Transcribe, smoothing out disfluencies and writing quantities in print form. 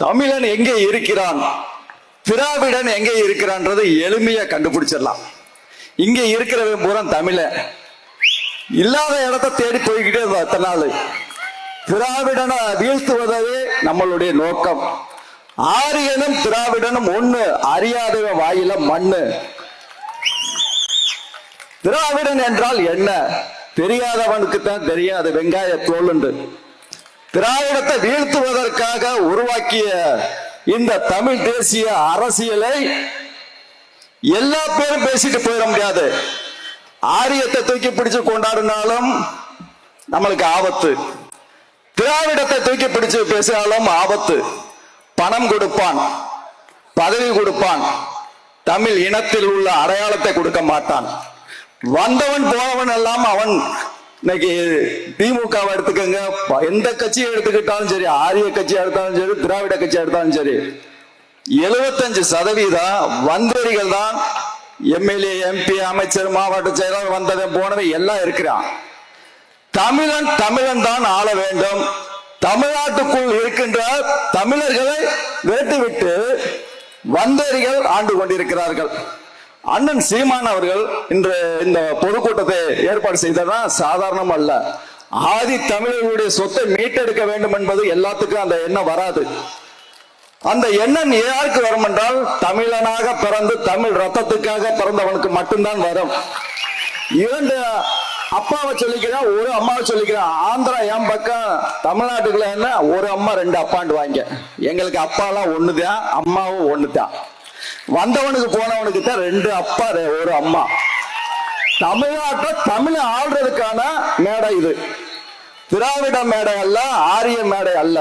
தமிழன் எங்கே இருக்கிறான், திராவிடன் எங்கே இருக்கிறான்றது எளிமையா கண்டுபிடிச்சிடலாம். இங்க இருக்கிறவன் பூரா தமிழ, இல்லாத இடத்தை தேடி போய்கிட்டே அத்தனை நாள். திராவிடனை வீழ்த்துவதே நம்மளுடைய நோக்கம். ஆரியனும் திராவிடனும் ஒண்ணு, அறியாதவன் வாயில மண்ணு. திராவிடன் என்றால் என்ன தெரியாதவனுக்கு தான் தெரியாது வெங்காய தோல். திராவிடத்தை வீழ்த்துவதற்காக உருவாக்கிய இந்த தமிழ் தேசிய அரசியலை எல்லா பேரும் பேசிட்டு போயிட முடியாது. ஆரியத்தை தூக்கி பிடிச்சு கொண்டாடினாலும் நம்மளுக்கு ஆபத்து, திராவிடத்தை தூக்கி பிடிச்சு பேசினாலும் ஆபத்து. பணம் கொடுப்பான், பதவி கொடுப்பான், தமிழ் இனத்தில் உள்ள அடையாளத்தை கொடுக்க மாட்டான். வந்தவன் போனவன் எல்லாம் அவன். இன்னைக்கு திமுகவை எடுத்துக்கங்க, எந்த கட்சியை எடுத்துக்கிட்டாலும் சரி, ஆரிய கட்சி எடுத்தாலும் சரி, திராவிட கட்சி எடுத்தாலும் சரி, 75% வந்தவர்கள் தான் எம்எல்ஏ, எம்பி, அமைச்சர், மாவட்ட செயலாளர், வந்தவன் போனவன் எல்லாம் இருக்கிறான். தமிழன் தமிழன் தான் ஆள வேண்டும். தமிழ்நாட்டுக்குள் இருக்கின்ற தமிழர்களை விரட்டிவிட்டு வந்தவர்கள் ஆண்டு கொண்டிருக்கிறார்கள். அண்ணன் சீமான் அவர்கள் இன்று இந்த பொதுக்கூட்டத்தை ஏற்பாடு செய்ததா சாதாரணம் அல்ல. ஆதி தமிழர்களுடைய சொத்தை மீட்டெடுக்க வேண்டும் என்பது எல்லாத்துக்கும் அந்த எண்ணம் வராது. அந்த எண்ணம் யாருக்கு வரும் என்றால், தமிழனாக பிறந்து தமிழ் ரத்தத்துக்காக பிறந்தவனுக்கு மட்டும்தான் வரும். இரண்டு அப்பாவை சொல்லிக்கிறேன், ஒரு அம்மாவை சொல்லிக்கிறேன். ஆந்திரா என் பக்கம், தமிழ்நாட்டுக்குள்ள என்ன ஒரு அம்மா ரெண்டு அப்பாண்டு வாங்க. எங்களுக்கு அப்பாலாம் ஒண்ணுதான், அம்மாவும் ஒண்ணுதான். வந்தவனுக்கு போனவனுக்கு தான் ரெண்டு அப்பா ஒரு அம்மா. தமிழ்நாட்டை தமிழ் ஆள்றதுக்கான மேடை இது. திராவிட மேடை அல்ல, ஆரிய மேடை அல்ல.